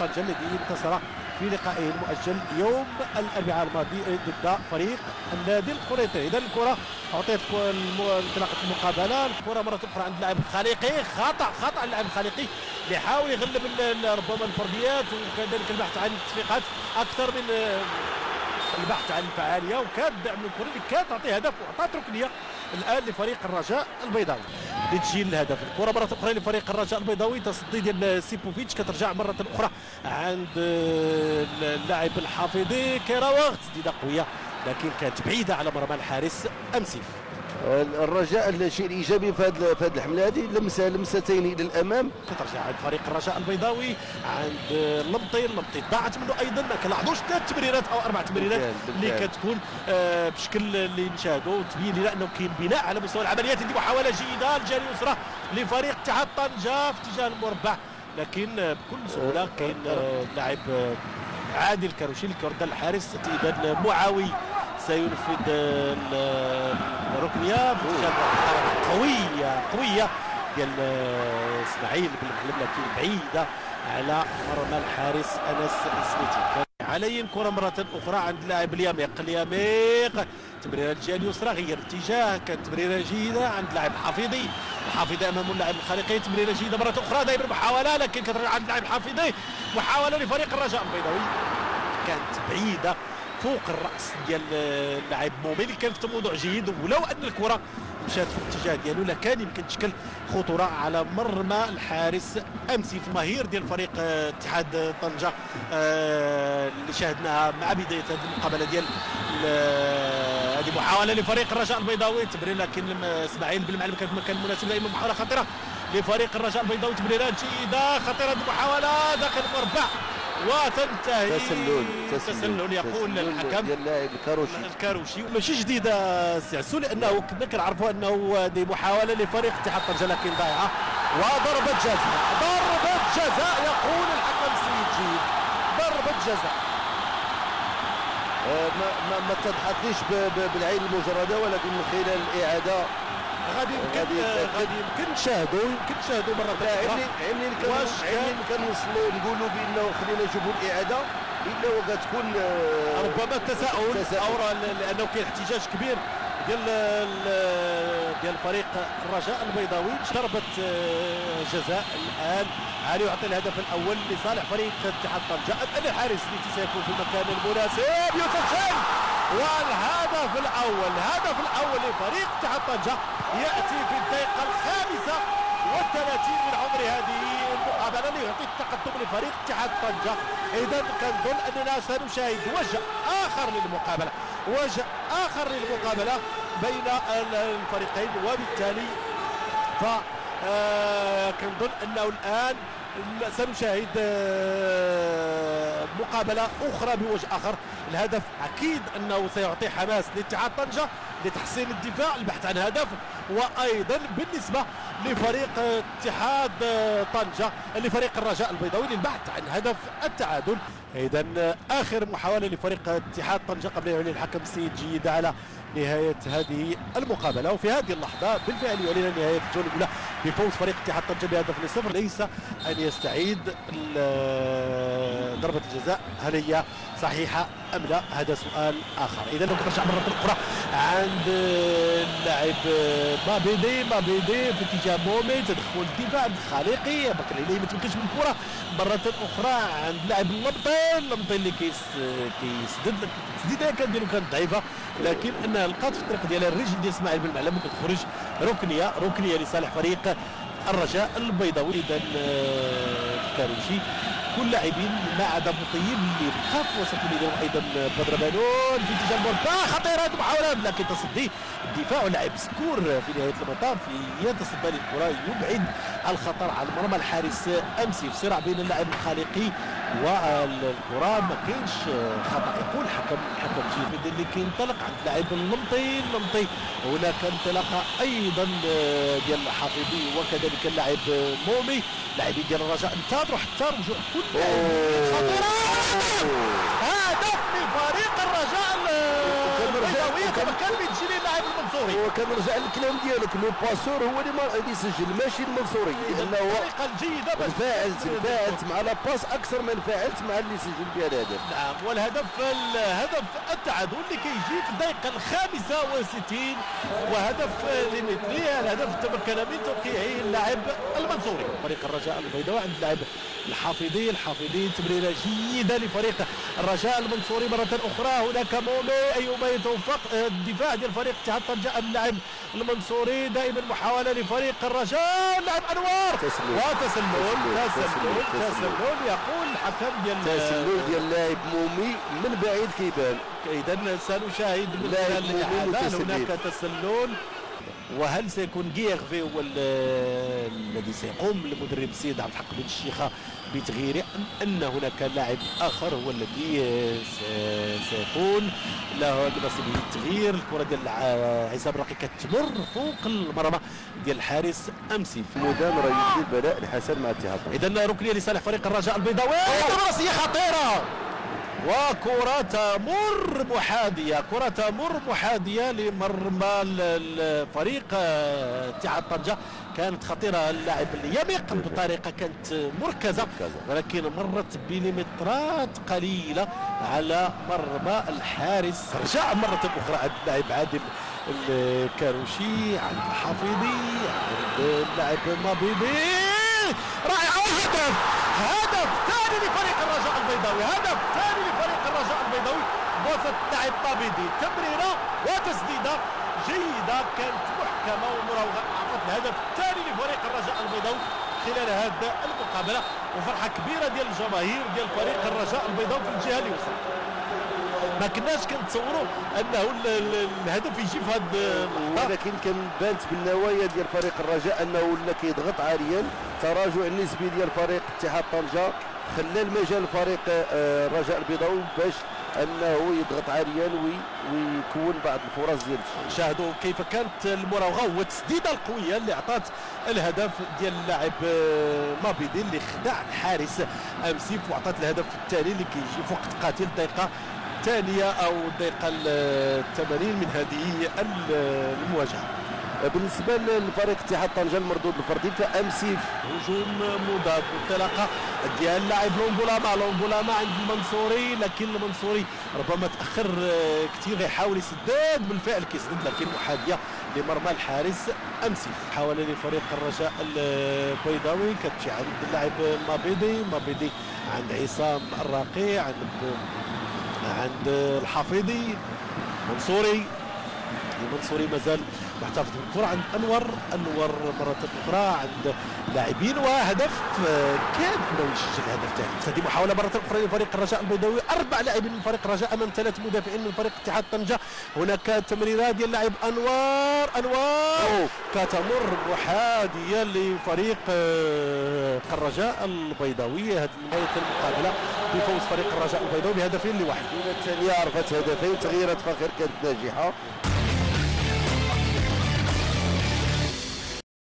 طنجة الذي انتصر في لقائه المؤجل يوم الاربعاء الماضي ضد فريق النادي القريطي. اذا الكره اعطيت انطلاقه المقابله، الكره مره اخرى عند اللاعب الخالقي، خطا اللاعب الخالقي اللي حاول يغلب ربما الفرديات وكذلك البحث عن التصفيقات اكثر من البحث عن الفعاليه، وكاد دعم الكره اللي كانت تعطي هدف واعطت ركنيه الان لفريق الرجاء البيضاوي لتسجيل الهدف. الكره مره اخرى لفريق الرجاء البيضاوي، تصدي ديال سيبوفيتش كترجع مره اخرى عند اللاعب الحافظي كيراوغ، تسديده قويه لكن كانت بعيده على مرمى الحارس امسيف. الرجاء الشيء الايجابي في هذه الحمله هذه لمستين الى الامام كترجع عند فريق الرجاء البيضاوي عند اللمطي ضاعت منه ايضا، ما كنلاحظوش 3 تمريرات او 4 تمريرات اللي كتكون بشكل اللي نشاهدوا تبين لنا انه كاين بناء على مستوى العمليات. هذه محاوله جيده الجهه اليسرى لفريق اتحاد طنجه في اتجاه المربع، لكن بكل سهوله كاين اللاعب عادل كاروشي اللي كيرد الحارس. اذا معاوي سينفذ الركنيه قويه ديال اسماعيل بن محلب لكن بعيده على مرمى الحارس انس السميتي. علي الكره مره اخرى عند اللاعب اليميق تمريره الجهه اليسرى غير اتجاه، كانت تمريره جيده عند اللاعب الحافظي امامه اللاعب الخالقي، تمريره جيده مره اخرى داير محاوله لكن كترجع عند اللاعب الحافظي، محاوله لفريق الرجاء البيضاوي كانت بعيده فوق الراس ديال اللاعب مومي اللي كان في تموضع جيد، ولو ان الكره مشات في الاتجاه ديالو لكان يمكن تشكل خطوره على مرمى الحارس امسيف مهير ديال فريق اتحاد طنجه اللي شاهدناها مع بدايه هذه المقابله ديال هذه محاوله لفريق الرجاء البيضاوي تمرير لكن اسماعيل بن معلم كان في المكان المناسب دائما محاوله خطيره لفريق الرجاء البيضاوي، تمريرات جيده خطيره المحاوله داخل المربع وتنتهي تسلل يقول الحكم ديال اللاعب الكاروشي. ماشي جديده سي عسو لانه كنا كنعرفوا انه هذه محاوله لفريق اتحاد طنجه لكن ضايعه وضربه جزاء يقول الحكم سيد جيد ضربه جزاء. ما تضحكنيش بالعين المجرده ولكن من خلال الاعاده غادي يمكن نشاهدوا مره ثانيه. عيني كنوصلوا نقولوا بانه خلينا نجيبوا الاعاده الا وكتكون ربما التساؤل او لانه كاين احتجاج كبير ديال فريق الرجاء البيضاوي. ضربه جزاء الان علي يعطي الهدف الاول لصالح فريق اتحاد طنجه. الحارس اللي سيكون في المكان المناسب يسجل، والهدف الاول لفريق اتحاد طنجه ياتي في الدقيقه 35 من عمر هذه المقابله ليعطي التقدم لفريق اتحاد طنجه. اذا كنظن اننا سنشاهد وجه اخر للمقابله بين الفريقين، وبالتالي كنظن انه الان سنشاهد مقابله اخرى بوجه اخر. الهدف اكيد انه سيعطي حماس لاتحاد طنجه لتحسين الدفاع البحث عن هدف، وايضا بالنسبه لفريق اتحاد طنجه لفريق الرجاء البيضاوي للبحث عن هدف التعادل. اذا اخر محاوله لفريق اتحاد طنجه قبل يعلن الحكم السيد جيد على نهايه هذه المقابله. وفي هذه اللحظه بالفعل يعلن نهايه الجوله الاولى بفوز فريق اتحاد طنجه بهدف ل0. ليس ان يستعيد ضربه الجزاء هل هي صحيحه ام لا، هذا سؤال اخر. اذا لو كترجع مره اخرى عند اللاعب مابيدي في اتجاه مومي، تدخل الدفاع الخالقي بكر اليه ما تمكنش من الكره مره اخرى عند اللاعب اللمطي اللي كيسدد التسديده كان ديالو كانت ضعيفه لكن انها لقات في الطريق ديالها الرجل ديال اسماعيل بن معلم وكتخرج ركنيه لصالح فريق الرجاء البيضاوي. اذا كاروشي كل لاعبين ما عدا بوطيب اللي بقى في وسط الميدان ايضا بدر بانون في اتجاه المربع خطيره محاولات لكن تصدي الدفاع ولاعب سكور في نهايه المطاف يتصدى للكره يبعد الخطر عن مرمى الحارس امسي في صراع بين اللاعب الخالقي والكره ما كاينش خطا يقول الحكم جيد اللي كينطلق عند اللاعب اللمطي هناك انطلاقه ايضا ديال الحافظي وكذلك اللاعب مومي. لاعبين ديال الرجاء انتظروا حتى رجوع كل خطيره هدف لفريق الرجاء البيضاوي كان بيجي لي اللاعب المنصوري. هو كان رجع للكلام ديالك، لو باسور هو اللي يسجل ماشي المنصوري، لانه الطريقه الجيده باش تفاعلت مع لا باس اكثر من فاعلت مع اللي سجل بها الهدف. نعم، والهدف التعادل اللي كيجي في الدقيقه الخامسة والستين، وهدف لمثله الهدف تمكن من توقيعه اللاعب المنصوري. فريق الرجاء البيضاوي عند اللاعب الحافظي تمريره جيده لفريق الرجاء المنصوري مره اخرى. هناك مومي ايوب يتوفق الدفاع ديال فريق اتحاد طنجة اللاعب المنصوري. دائما محاوله لفريق الرجاء اللاعب انوار وتسلل يقول الحكم ديال تسلل ديال اللاعب مومي من بعيد كيبان. اذا سنشاهد من الاعاده هناك تسلل. وهل سيكون غيرفي هو الذي سيقوم المدرب السيد عبد الحق بن الشيخه بتغييره، ام ان هناك لاعب اخر هو الذي سيكون له نصيب التغيير؟ الكره ديال عصام الرقي كتمر فوق المرمى ديال الحارس امسي. مدامره يجي البلاء الحسن مع اتحاد. اذا ركنيه لصالح فريق الرجاء البيضاوي، راسيه خطيره وكرة تمر محاذية لمرمى الفريق اتحاد طنجة. كانت خطيرة، اللاعب اليميق بطريقة كانت مركزة، ولكن مرت بمليمترات قليلة على مرمى الحارس. رجع مرة أخرى عند اللاعب عادل الكاروشي، عند الحافظي، عند اللاعب مابيدي. رائع، هدف ثاني لفريق الرجاء البيضاوي، وسط اللاعب مابيدي. تمريرة وتسديدة جيدة كانت محكمة ومراوغة، أعطت الهدف الثاني لفريق الرجاء البيضاوي خلال هذه المقابلة. وفرحة كبيرة ديال الجماهير ديال فريق الرجاء البيضاوي في الجهة اليسرى. ما كناش كنتصوروا انه الهدف يجي في هذه اللحظه، ولكن كان بانت بالنوايا ديال فريق الرجاء انه ولا كيضغط عاليا. تراجع النسبي ديال فريق اتحاد طنجة خلى المجال فريق الرجاء البيضاوي باش انه يضغط عاليا ويكون بعض الفرص ديال التسجيل. شاهدوا كيف كانت المراوغه والتسديده القويه اللي عطات الهدف ديال اللاعب مابيدي اللي خدع الحارس امسيف، وعطات الهدف الثاني اللي كيجي في وقت قاتل، الدقيقه الثانيه او الدقيقه 80 من هذه المواجهه. بالنسبه لفريق اتحاد طنجة المردود الفردي فامسيف هجوم مضاد والانطلاقه ديال اللاعب لونغولاما عند المنصوري، لكن المنصوري ربما تاخر كثير، غيحاول يسدد بالفعل كيسدد لكن محاذيه لمرمى الحارس امسيف. محاوله لفريق الرجاء البيضاوي كتجي عند اللاعب مابيدي عند عصام الراقي، عند الحافظي. المنصوري مازال محتفظ بالكرة عند انور مرة اخرى عند لاعبين، وهدف كان كنا يسجل هدف ثاني. هذه محاولة مرة اخرى لفريق الرجاء البيضاوي، 4 لاعبين من فريق الرجاء امام 3 مدافعين من فريق اتحاد طنجة. هناك تمريرة ديال اللاعب انوار كتمر محاذية لفريق الرجاء البيضاوي. هذه نهاية المقابلة بفوز فريق الرجاء البيضاوي بهدفين لواحد. الثانية عرفت هدفين، تغييرات فاخر كانت ناجحة